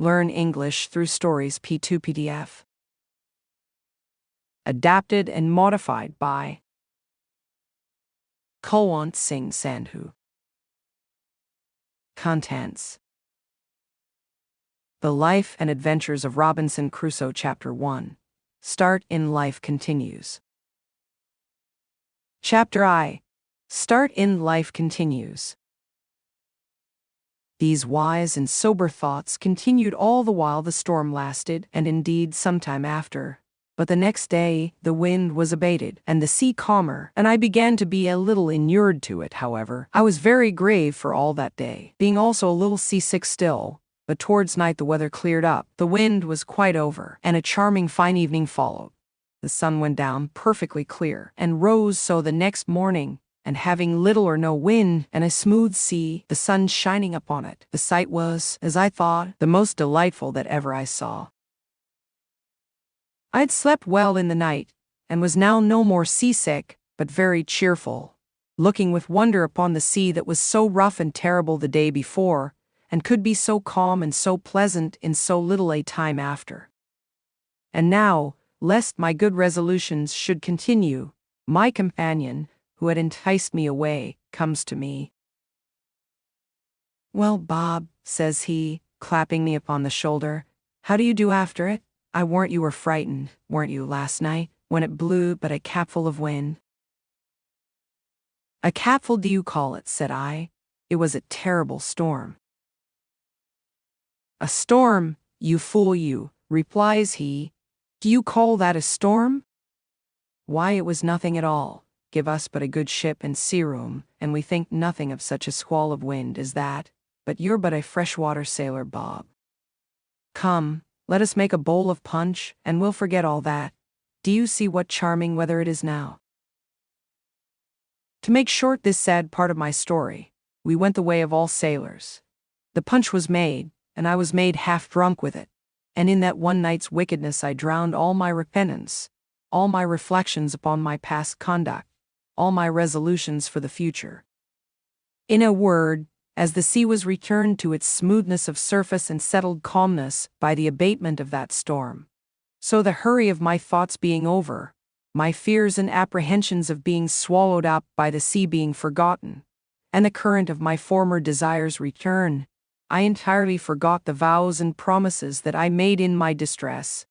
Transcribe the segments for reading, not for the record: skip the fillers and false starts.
Learn English through Stories P2 PDF. Adapted and modified by Kulwant Singh Sandhu. Contents: The Life and Adventures of Robinson Crusoe, Chapter 1. Start in Life Continues. Chapter I. Start in Life Continues. These wise and sober thoughts continued all the while the storm lasted, and indeed some time after. But the next day the wind was abated, and the sea calmer, and I began to be a little inured to it. However, I was very grave for all that day, being also a little seasick still. But towards night the weather cleared up, the wind was quite over, and a charming fine evening followed. The sun went down perfectly clear, and rose so the next morning, and having little or no wind, and a smooth sea, the sun shining upon it, the sight was, as I thought, the most delightful that ever I saw. I had slept well in the night, and was now no more seasick, but very cheerful, looking with wonder upon the sea that was so rough and terrible the day before, and could be so calm and so pleasant in so little a time after. And now, lest my good resolutions should continue, my companion, who had enticed me away, comes to me. "Well, Bob," says he, clapping me upon the shoulder, "how do you do after it? I warrant you were frightened, weren't you, last night, when it blew but a capful of wind?" "A capful do you call it?" said I. "It was a terrible storm." "A storm, you fool you," replies he. "Do you call that a storm? Why, it was nothing at all. Give us but a good ship and sea room, and we think nothing of such a squall of wind as that. But you're but a freshwater sailor, Bob. Come, let us make a bowl of punch, and we'll forget all that. Do you see what charming weather it is now?" To make short this sad part of my story, we went the way of all sailors. The punch was made, and I was made half drunk with it, and in that one night's wickedness I drowned all my repentance, all my reflections upon my past conduct, all my resolutions for the future. In a word, as the sea was returned to its smoothness of surface and settled calmness by the abatement of that storm, so the hurry of my thoughts being over, my fears and apprehensions of being swallowed up by the sea being forgotten, and the current of my former desires return, I entirely forgot the vows and promises that I made in my distress.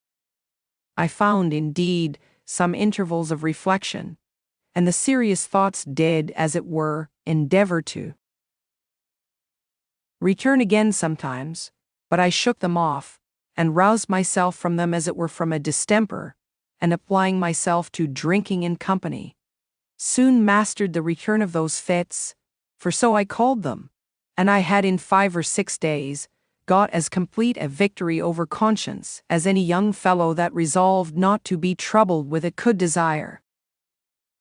I found, indeed, some intervals of reflection, and the serious thoughts did, as it were, endeavor to return again sometimes, but I shook them off, and roused myself from them as it were from a distemper, and applying myself to drinking in company, soon mastered the return of those fits, for so I called them, and I had in 5 or 6 days got as complete a victory over conscience as any young fellow that resolved not to be troubled with it could desire.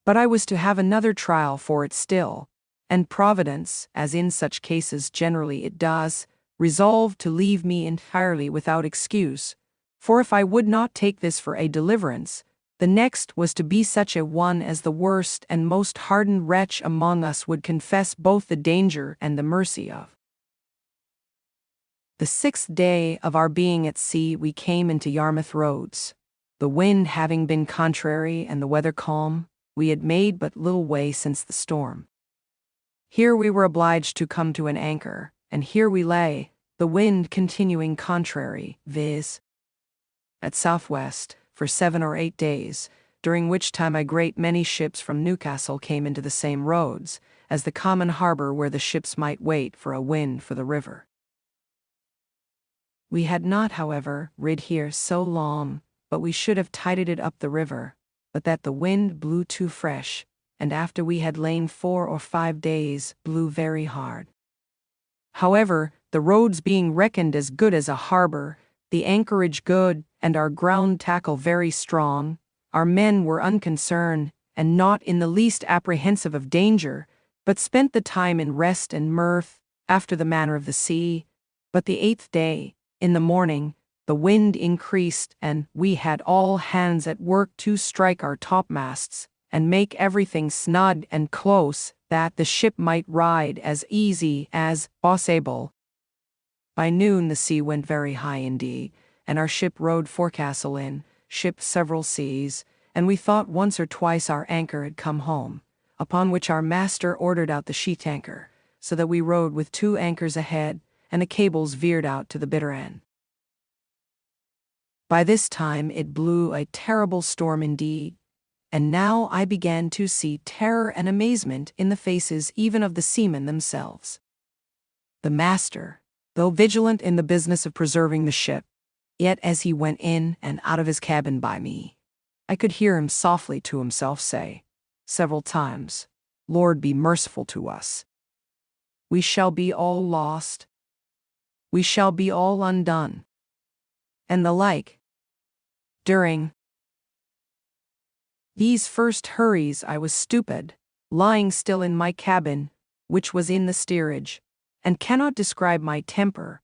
But I was to have another trial for it still, and Providence, as in such cases generally it does, resolved to leave me entirely without excuse, for if I would not take this for a deliverance, the next was to be such a one as the worst and most hardened wretch among us would confess both the danger and the mercy of. The 6th day of our being at sea we came into Yarmouth Roads. The wind having been contrary and the weather calm, we had made but little way since the storm. Here we were obliged to come to an anchor, and here we lay, the wind continuing contrary, viz. at southwest, for 7 or 8 days, during which time a great many ships from Newcastle came into the same roads, as the common harbor where the ships might wait for a wind for the river. We had not, however, rid here so long, but we should have tided it up the river, but that the wind blew too fresh, and after we had lain 4 or 5 days, blew very hard. However, the roads being reckoned as good as a harbor, the anchorage good, and our ground tackle very strong, our men were unconcerned, and not in the least apprehensive of danger, but spent the time in rest and mirth, after the manner of the sea. But the 8th day, in the morning, the wind increased, and we had all hands at work to strike our topmasts, and make everything snug and close, that the ship might ride as easy as possible. By noon the sea went very high indeed, and our ship rode forecastle in, ship several seas, and we thought once or twice our anchor had come home, upon which our master ordered out the sheet anchor, so that we rode with 2 anchors ahead, and the cables veered out to the bitter end. By this time it blew a terrible storm indeed, and now I began to see terror and amazement in the faces even of the seamen themselves. The master, though vigilant in the business of preserving the ship, yet as he went in and out of his cabin by me, I could hear him softly to himself say, several times, "Lord, be merciful to us. We shall be all lost. We shall be all undone," and the like. During these first hurries I was stupid, lying still in my cabin, which was in the steerage, and cannot describe my temper.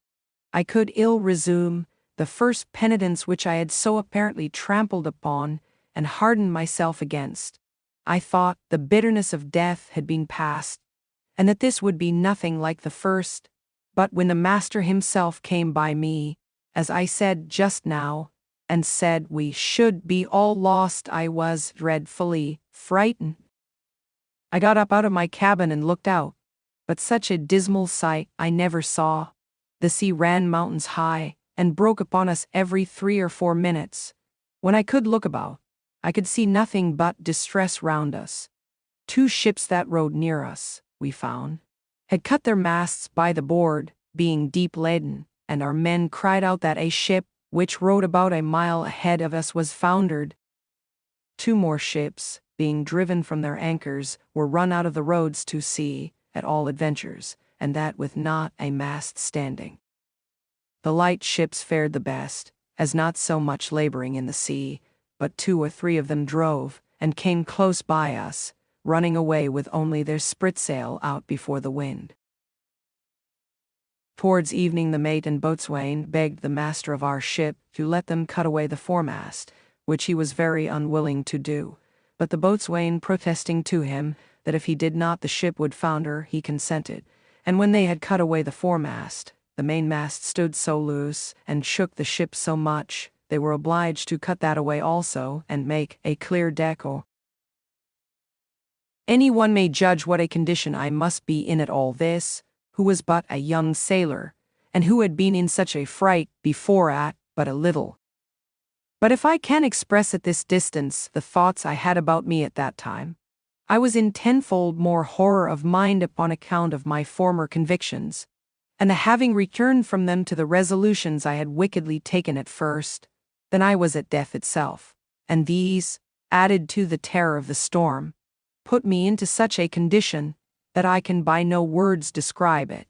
I could ill resume the first penitence which I had so apparently trampled upon and hardened myself against. I thought the bitterness of death had been past, and that this would be nothing like the first, but when the master himself came by me, as I said just now, and said we should be all lost, I was dreadfully frightened. I got up out of my cabin and looked out, but such a dismal sight I never saw. The sea ran mountains high, and broke upon us every 3 or 4 minutes. When I could look about, I could see nothing but distress round us. 2 ships that rode near us, we found, had cut their masts by the board, being deep laden, and our men cried out that a ship, which rode about a mile ahead of us, was foundered. 2 more ships, being driven from their anchors, were run out of the roads to sea, at all adventures, and that with not a mast standing. The light ships fared the best, as not so much laboring in the sea, but 2 or 3 of them drove, and came close by us, running away with only their spritsail out before the wind. Towards evening the mate and boatswain begged the master of our ship to let them cut away the foremast, which he was very unwilling to do, but the boatswain protesting to him that if he did not the ship would founder, he consented, and when they had cut away the foremast, the mainmast stood so loose and shook the ship so much, they were obliged to cut that away also and make a clear deck. Any one may judge what a condition I must be in at all this, who was but a young sailor, and who had been in such a fright before at but a little. But if I can express at this distance the thoughts I had about me at that time, I was in tenfold more horror of mind upon account of my former convictions, and the having returned from them to the resolutions I had wickedly taken at first, than I was at death itself, and these, added to the terror of the storm, put me into such a condition that I can by no words describe it.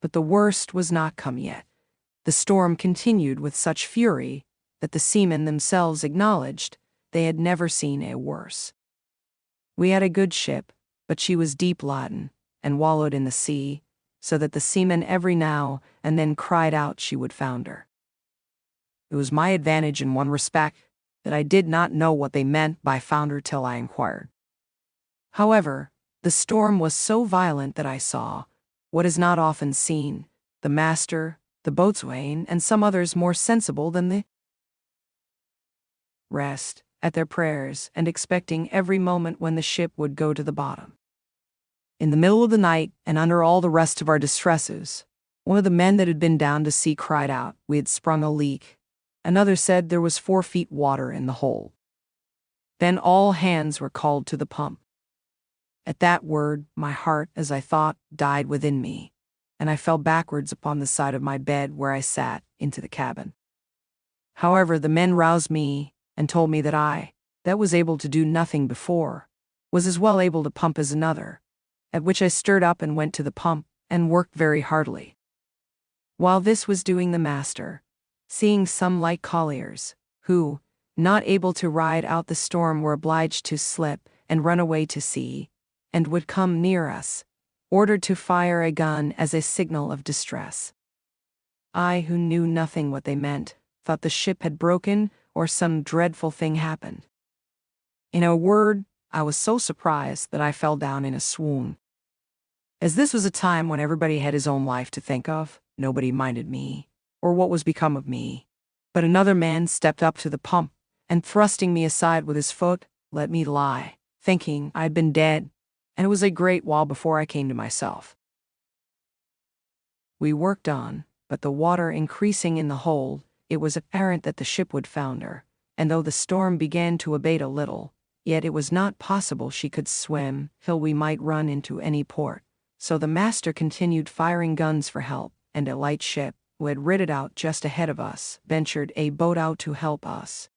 But the worst was not come yet. The storm continued with such fury that the seamen themselves acknowledged they had never seen a worse. We had a good ship, but she was deep laden, and wallowed in the sea, so that the seamen every now and then cried out she would founder. It was my advantage in one respect that I did not know what they meant by founder till I inquired. However, the storm was so violent that I saw, what is not often seen, the master, the boatswain, and some others more sensible than the rest, at their prayers and expecting every moment when the ship would go to the bottom. In the middle of the night, and under all the rest of our distresses, one of the men that had been down to see cried out we had sprung a leak. Another said there was 4 feet water in the hold. Then all hands were called to the pump. At that word, my heart, as I thought, died within me, and I fell backwards upon the side of my bed where I sat, into the cabin. However, the men roused me, and told me that I, that was able to do nothing before, was as well able to pump as another, at which I stirred up and went to the pump, and worked very heartily. While this was doing, the master, seeing some light colliers, who, not able to ride out the storm, were obliged to slip and run away to sea, and would come near us, ordered to fire a gun as a signal of distress. I, who knew nothing what they meant, thought the ship had broken or some dreadful thing happened. In a word, I was so surprised that I fell down in a swoon. As this was a time when everybody had his own life to think of, Nobody minded me, or what was become of me. But another man stepped up to the pump, and thrusting me aside with his foot, let me lie, thinking I had been dead, and it was a great while before I came to myself. We worked on, but the water increasing in the hold, it was apparent that the ship would founder, and though the storm began to abate a little, yet it was not possible she could swim till we might run into any port. So the master continued firing guns for help, and a light ship, who had rid it out just ahead of us, ventured a boat out to help us.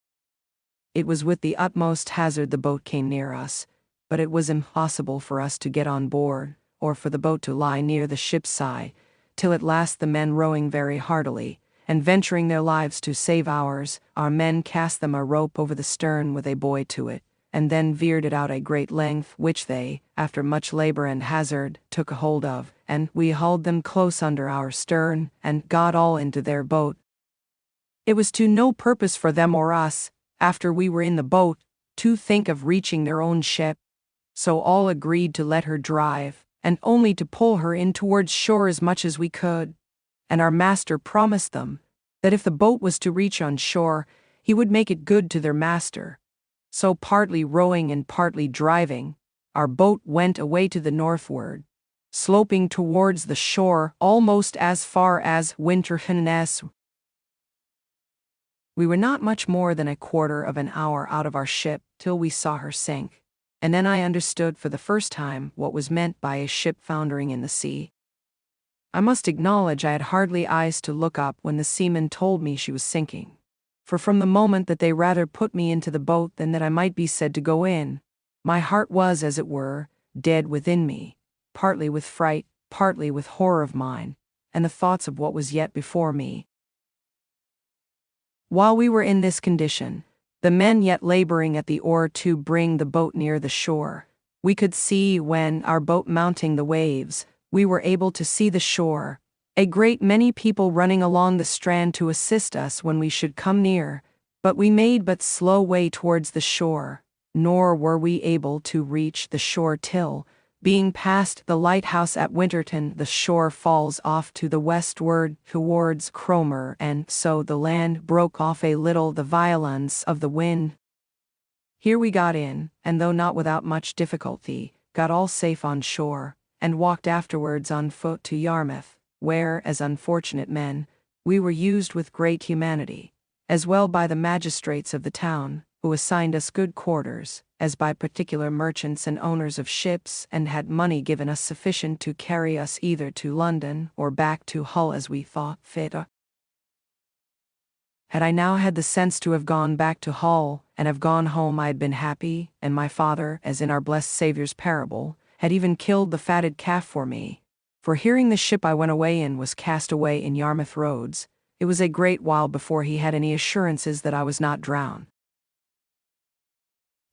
It was with the utmost hazard the boat came near us, but it was impossible for us to get on board, or for the boat to lie near the ship's side, till at last the men rowing very heartily, and venturing their lives to save ours, our men cast them a rope over the stern with a buoy to it, and then veered it out a great length, which they, after much labor and hazard, took a hold of, and we hauled them close under our stern, and got all into their boat. It was to no purpose for them or us, after we were in the boat, to think of reaching their own ship, so all agreed to let her drive, and only to pull her in towards shore as much as we could. And our master promised them that if the boat was to reach on shore, he would make it good to their master. So partly rowing and partly driving, our boat went away to the northward, sloping towards the shore almost as far as Winterfennes. We were not much more than a quarter of an hour out of our ship till we saw her sink, and then I understood for the first time what was meant by a ship foundering in the sea. I must acknowledge I had hardly eyes to look up when the seamen told me she was sinking, for from the moment that they rather put me into the boat than that I might be said to go in, my heart was, as it were, dead within me, partly with fright, partly with horror of mind, and the thoughts of what was yet before me. While we were in this condition, the men yet laboring at the oar to bring the boat near the shore, we could see when, our boat mounting the waves, we were able to see the shore, a great many people running along the strand to assist us when we should come near, but we made but slow way towards the shore, nor were we able to reach the shore till, being past the lighthouse at Winterton, the shore falls off to the westward towards Cromer, and so the land broke off a little the violence of the wind. Here we got in, and though not without much difficulty, got all safe on shore, and walked afterwards on foot to Yarmouth, where, as unfortunate men, we were used with great humanity, as well by the magistrates of the town, who assigned us good quarters, as by particular merchants and owners of ships, and had money given us sufficient to carry us either to London or back to Hull as we thought fit. Had I now had the sense to have gone back to Hull, and have gone home, I had been happy, and my father, as in our blessed Saviour's parable, had even killed the fatted calf for me. For hearing the ship I went away in was cast away in Yarmouth roads, it was a great while before he had any assurances that I was not drowned.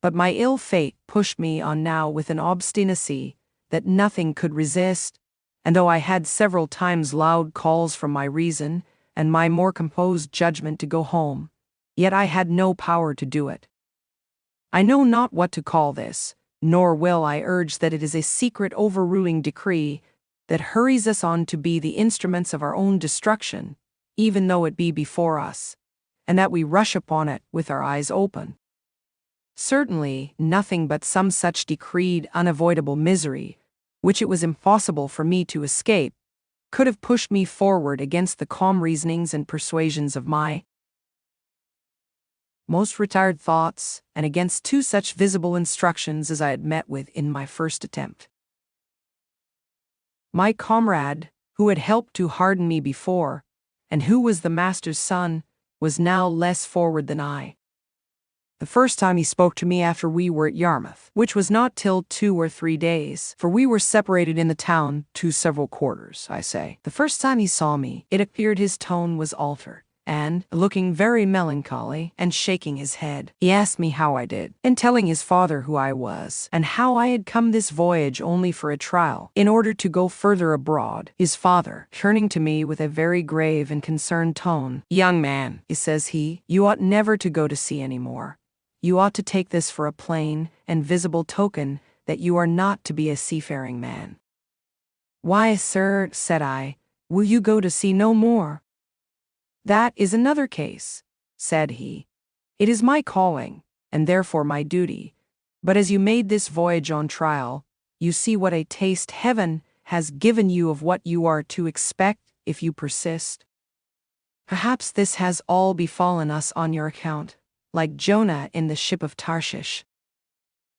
But my ill fate pushed me on now with an obstinacy that nothing could resist, and though I had several times loud calls from my reason and my more composed judgment to go home, yet I had no power to do it. I know not what to call this, nor will I urge that it is a secret overruling decree that hurries us on to be the instruments of our own destruction, even though it be before us, and that we rush upon it with our eyes open. Certainly, nothing but some such decreed unavoidable misery, which it was impossible for me to escape, could have pushed me forward against the calm reasonings and persuasions of my most retired thoughts, and against two such visible instructions as I had met with in my first attempt. My comrade, who had helped to harden me before, and who was the master's son, was now less forward than I. The first time he spoke to me after we were at Yarmouth, which was not till 2 or 3 days, for we were separated in the town to several quarters, I say. The first time he saw me, it appeared his tone was altered, and, looking very melancholy, and shaking his head, he asked me how I did, and telling his father who I was, and how I had come this voyage only for a trial, in order to go further abroad, his father, turning to me with a very grave and concerned tone, "Young man," says he, "you ought never to go to sea any more. You ought to take this for a plain and visible token that you are not to be a seafaring man." "Why, sir," said I, Will you go to sea no more? That is another case, said he. It is my calling, and therefore my duty. But as you made this voyage on trial, you see what a taste heaven has given you of what you are to expect if you persist. Perhaps this has all befallen us on your account, like Jonah in the ship of Tarshish.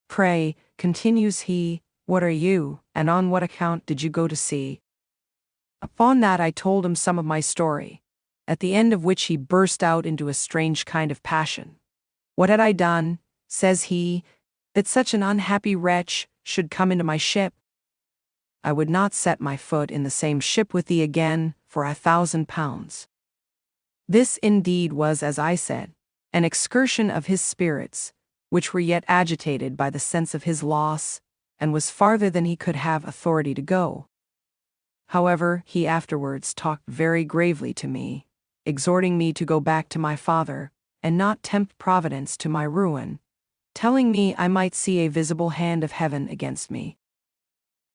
Pray, continues he, what are you, and on what account did you go to sea? Upon that I told him some of my story, at the end of which he burst out into a strange kind of passion. What had I done, says he, that such an unhappy wretch should come into my ship? I would not set my foot in the same ship with thee again for 1,000 pounds. This indeed was, as I said, an excursion of his spirits, which were yet agitated by the sense of his loss, and was farther than he could have authority to go. However, he afterwards talked very gravely to me, exhorting me to go back to my father, and not tempt Providence to my ruin, telling me I might see a visible hand of heaven against me.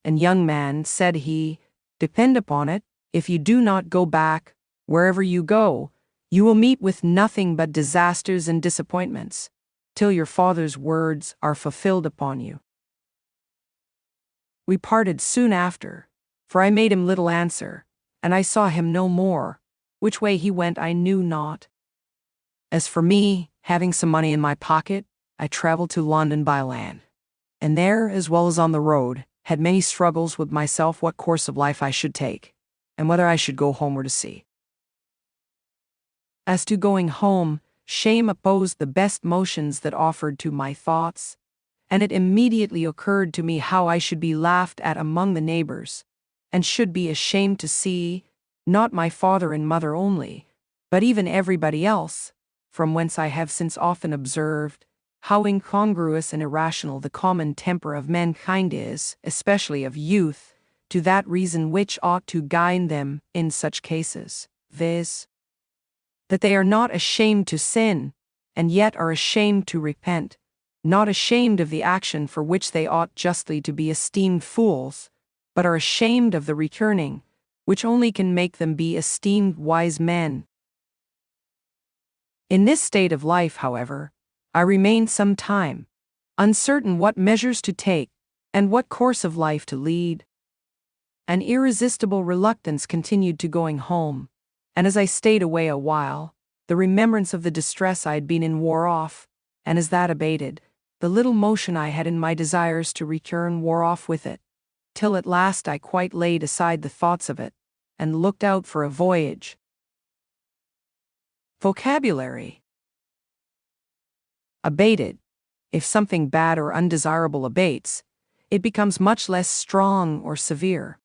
And young man, said he, depend upon it, if you do not go back, wherever you go, you will meet with nothing but disasters and disappointments, till your father's words are fulfilled upon you. We parted soon after, for I made him little answer, and I saw him no more. Which way he went I knew not. As for me, having some money in my pocket, I traveled to London by land, and there, as well as on the road, had many struggles with myself what course of life I should take, and whether I should go home or to sea. As to going home, shame opposed the best motions that offered to my thoughts, and it immediately occurred to me how I should be laughed at among the neighbors, and should be ashamed to see, not my father and mother only, but even everybody else, from whence I have since often observed how incongruous and irrational the common temper of mankind is, especially of youth, to that reason which ought to guide them in such cases, viz., that they are not ashamed to sin, and yet are ashamed to repent, not ashamed of the action for which they ought justly to be esteemed fools, but are ashamed of the returning, which only can make them be esteemed wise men. In this state of life, however, I remained some time, uncertain what measures to take, and what course of life to lead. An irresistible reluctance continued to going home, and as I stayed away a while, the remembrance of the distress I had been in wore off, and as that abated, the little motion I had in my desires to return wore off with it, till at last I quite laid aside the thoughts of it, and looked out for a voyage. Vocabulary. Abated. If something bad or undesirable abates, it becomes much less strong or severe.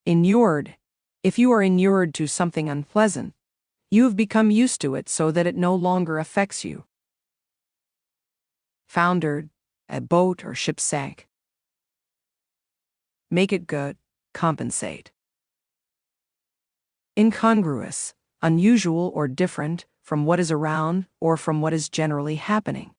Inured. If you are inured to something unpleasant, you have become used to it so that it no longer affects you. Foundered. A boat or ship sank. Make it good. Compensate. Incongruous. Unusual or different from what is around or from what is generally happening.